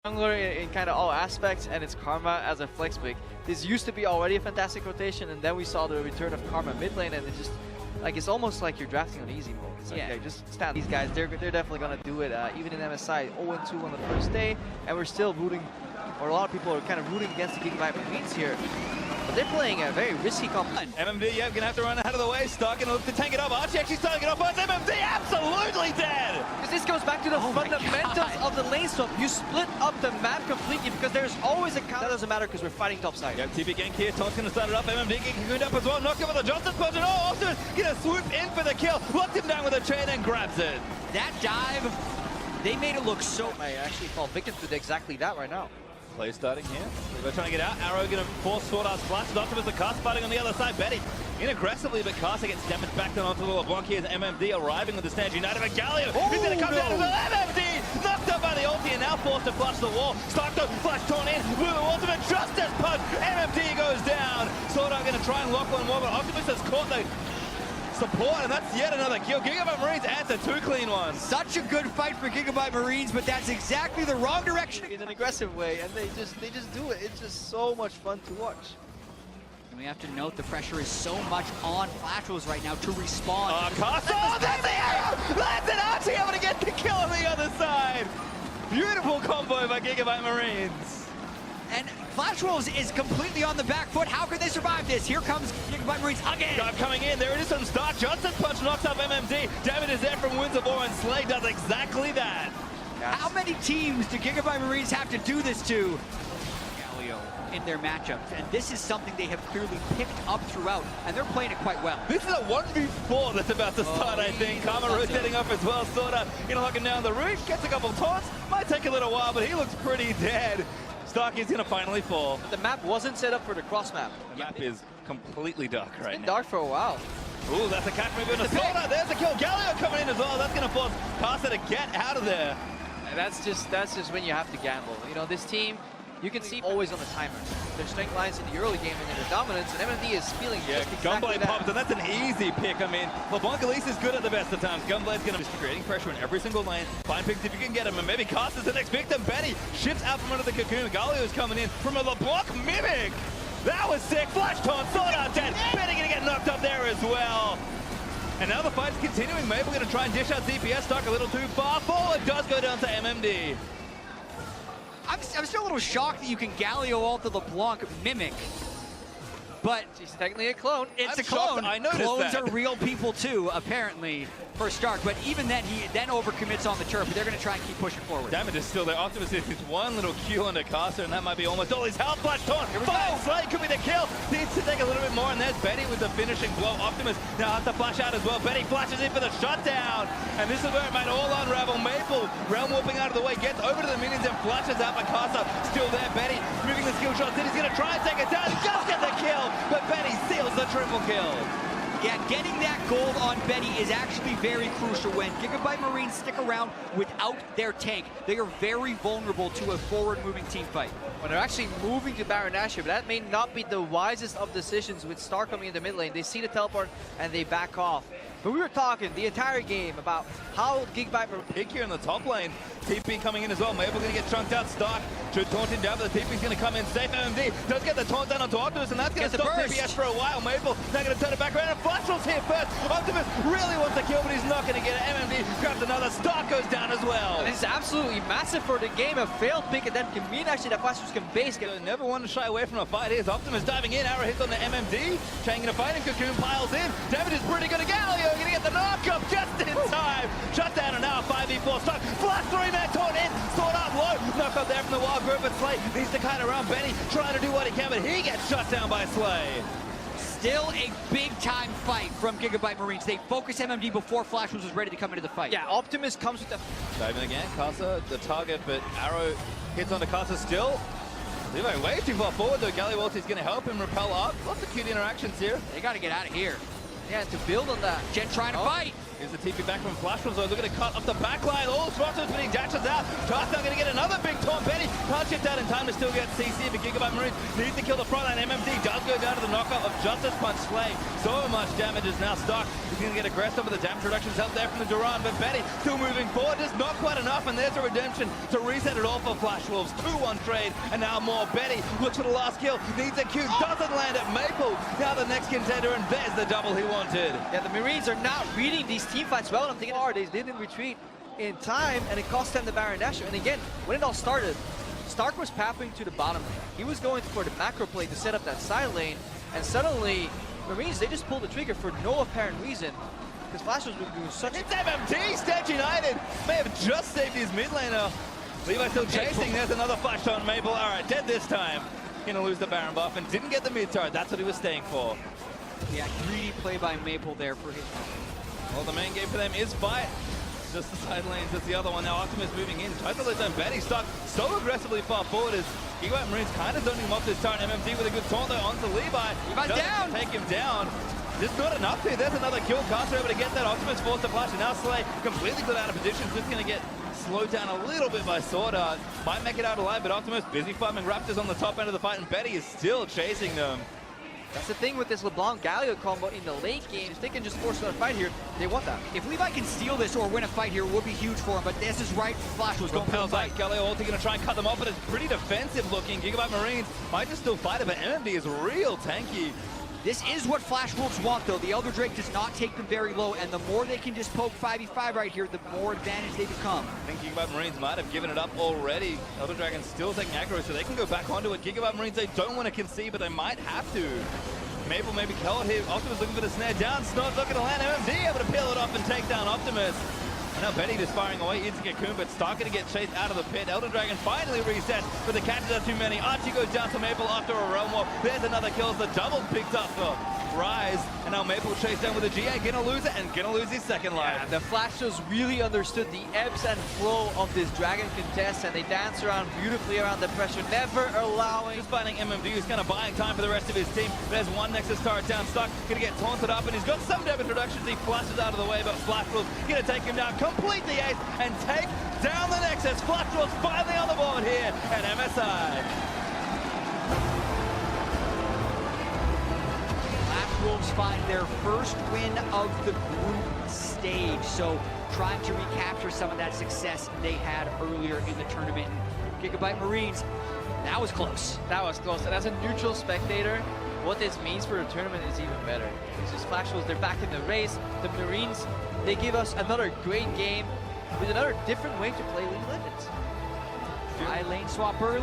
Stronger in kind of all aspects, and it's Karma as a flex pick. This used to be already a fantastic rotation, and then we saw the return of Karma mid lane, and it just like it's almost like you're drafting on easy mode. It's like, yeah, just stand. These guys, they're definitely gonna do it. Even in MSI, 0-2 on the first day, and we're still rooting, or a lot of people are kind of rooting against the G2 Marines here. But they're playing a very risky competition. MMD, yeah, gonna have to run out of the way. Stark gonna look to tank it up. Archie actually starting it off. But MMD absolutely dead! Because this goes back to the fundamentals of the lane swap. You split up the map completely because there's always a counter. That doesn't matter because we're fighting top side. Yep, TP gank here. Taunt's gonna start it up. MMD getting cocooned up as well. Knocked over the Johnson punch. And oh, Optimus gonna swoop in for the kill. Locked him down with a chain and grabs it. That dive, they made it look so... I actually fall victim to exactly that right now. Play starting here. They're trying to get out. Arrow gonna force Sword Art Splash. Optimus the cast fighting on the other side. Betty in aggressively, but Caster gets damaged back down onto the LeBlanc here as MMD arriving with the Stand United. But Galio, he's gonna come down as well. MMD knocked up by the ulti and now forced to flush the wall. Stark though, flash torn in with the ultimate justice punch. MMD goes down. Sword Art gonna try and lock one more, but Optimus has caught the support, and that's yet another kill. Gigabyte Marines answer 2 clean ones. Such a good fight for Gigabyte Marines, but that's exactly the wrong direction. In an aggressive way, and they just do it. It's just so much fun to watch. And we have to note the pressure is so much on Flash Wolves right now to respond. Caster, oh, that's the arrow! That's an Archie able to get the kill on the other side. Beautiful combo by Gigabyte Marines. And Flash Wolves is completely on the back foot. How can they survive this? Here comes Gigabyte Marines again. Dive coming in. There it is from start. Johnson punch knocks up MMD. Damage is there from Winds of War, and Slay does exactly that. Yes. How many teams do Gigabyte Marines have to do this to? Galio in their matchups, and this is something they have clearly picked up throughout, and they're playing it quite well. This is a 1v4 that's about to start, I think. Karma rotating up as well. Sorta gonna lock him down the roof. Gets a couple taunts. Might take a little while, but he looks pretty dead. Stark is gonna finally fall. The map wasn't set up for the cross map. The map is completely dark right now. It's been dark for a while. Ooh, that's a catch move in the Sorta. There's the kill. Galio coming in as well. That's gonna force Caster to get out of there. And that's just when you have to gamble. You know, this team, you can see always on the timer. Their strength lines in the early game and then their dominance, and MMD is feeling just exactly Gunblade pops, and that's an easy pick. I mean, LeBlanc at least is good at the best of times. Gunblade's going to be creating pressure in every single lane. Fine picks if you can get him, and maybe Caster's the next victim. Betty shifts out from under the cocoon. Galio's coming in from a LeBlanc Mimic. That was sick. Flash taunt, Sword Art dead. Betty going to get knocked up there as well. And now the fight's continuing. Mabel going to try and dish out DPS. Stuck a little too far forward. Does go down to MMD. I'm still a little shocked that you can Galio ult the LeBlanc Mimic, but she's technically a clone. It's a clone. I noticed Clones that. are real people too, apparently, for Stark. But even then, he then overcommits on the turf. But they're going to try and keep pushing forward. Damage is still there. Optimus is one little Q on the Caster, and that might be almost all his health. Flash taunt. Oh, Slay could be the kill. Needs to take a little bit more, and there's Betty with the finishing blow. Optimus now has to flash out as well. Betty flashes in for the shutdown, and this is where it might all unravel. Maple realm warping out of the way, gets over to the minions and flashes out. But Caster still there. Betty moving the skill shots. Then he's going to try and take it down. He just gets the kill, but Betty seals the triple kill. Yeah, getting that gold on Betty is actually very crucial when Gigabyte Marines stick around without their tank. They are very vulnerable to a forward-moving team fight. When they're actually moving to Baron Nashor, but that may not be the wisest of decisions with Star coming in the mid lane. They see the teleport and they back off. But we were talking the entire game about how Gigabyte pick here in the top lane. TP coming in as well. Mabel going to get chunked out. Stark should taunt him down, but the TP's going to come in safe. MMD does get the taunt down onto Optimus, and that's going to stop DPS for a while. Mabel now going to turn it back around, and Flash Wolves here first. Optimus really wants to kill, but he's not going to get it. MMD grabs another. Stark goes down as well. And this is absolutely massive for the game. A failed pick, and that can mean actually that Flash Wolves can base. Never want to shy away from a fight. Here's Optimus diving in. Arrow hits on the MMD. Chang in a fight, and Cocoon piles in. Damage is pretty good to Galio. Going to get the knock up just in time. Shut down, and now a 5v4 Stark. Flash 3-man taunt in. Sword Art low. Knock up there from the wild group, but Slay needs to kind of around Betty, trying to do what he can, but he gets shut down by Slay. Still a big-time fight from Gigabyte Marines. They focus MMD before Flash was ready to come into the fight. Yeah, Optimus comes with the... Diving again, Caster, the target, but Arrow hits onto Caster still. Levi way too far forward though. Galliwalti's going to help him repel up. Lots of cute interactions here. They got to get out of here. Yeah, to build on that. Jen trying to fight. Here's the TP back from Flash Wolves. Looking to cut up the back line. All Sprotters, but he dashes out. Caster going to get another big taunt. Betty can't not shipped out in time to still get CC, but Gigabyte Marines needs to kill the front line. MMD does go down to the knockout of Justice Punch Slay. So much damage is now stuck. He's going to get aggressive with the damage reductions out there from the Duran, but Betty still moving forward, just not quite enough, and there's a redemption to reset it all for Flash Wolves. 2-1 trade, and now more. Betty looks for the last kill, needs a Q, doesn't land at Maple. Now the next contender, and there's the double he wanted. Yeah, the Marines are not reading these team fights well. I'm thinking, they didn't retreat in time, and it cost them the Baron Dasher. And again, when it all started, Stark was papping to the bottom lane. He was going for the macro play to set up that side lane, and suddenly, Marines, they just pulled the trigger for no apparent reason, because Flash was doing such It's MMD, Stage United may have just saved his mid laner. Levi still chasing, there's another flash on Maple. All right, dead this time. Gonna lose the Baron buff and didn't get the mid turret. That's what he was staying for. Yeah, greedy play by Maple there for his. Well, the main game for them is fight. Just the side lanes, that's the other one. Now Optimus moving in, tries to let down Betty, stuck so aggressively far forward as Gigabyte Marines kind of zoning him off this turn. MMD with a good taunt though onto Levi. Levi's down! Take him down. Just not enough here. There's another kill. Caster able to get that. Optimus forced to flash, and now Slay completely put out of position. Just going to get slowed down a little bit by Sword Art. Might make it out alive, but Optimus busy farming Raptors on the top end of the fight, and Betty is still chasing them. That's the thing with this LeBlanc Galio combo in the late game. If they can just force another fight here, they want that. If Levi can steal this or win a fight here, it would be huge for him, but this is right. Flash was going for the fight. Galio ulti going to try and cut them off, but it's pretty defensive looking. Gigabyte Marines might just still fight it, but MMD is real tanky. This is what Flash Wolves want, though. The Elder Drake does not take them very low, and the more they can just poke 5v5 right here, the more advantage they become. I think Gigabyte Marines might have given it up already. Elder Dragon still taking aggro, so they can go back onto it. Gigabyte Marines, they don't want to concede, but they might have to. Maple maybe killed here. Optimus looking for the snare down. Snot looking to land. MMD able to peel it off and take down Optimus. And now Betty just firing away into Cocoon, but Stark going to get chased out of the pit. Elder Dragon finally resets, but the catches are too many. Archie goes down to Maple after a realm war. There's another kill as the double picked up for Rise. And now Maple chased down with a GA. Gonna lose it and gonna lose his second life. Yeah, the Flashers really understood the ebbs and flow of this Dragon contest, and they dance around beautifully around the pressure, never allowing. Just finding MMD, who's kind of buying time for the rest of his team. There's one Nexus turret down. Stuck, gonna get taunted up, and he's got some damage reductions. He flashes out of the way, but Flash Wolves gonna take him down, complete the ace, and take down the Nexus. Flash Wolves finally on the board here at MSI. Wolves find their first win of the group stage, so trying to recapture some of that success they had earlier in the tournament. Gigabyte Marines, that was close. That was close, and as a neutral spectator, what this means for the tournament is even better. It's just Flash Wolves, they're back in the race. The Marines, they give us another great game with another different way to play League of Legends. High lane swap early.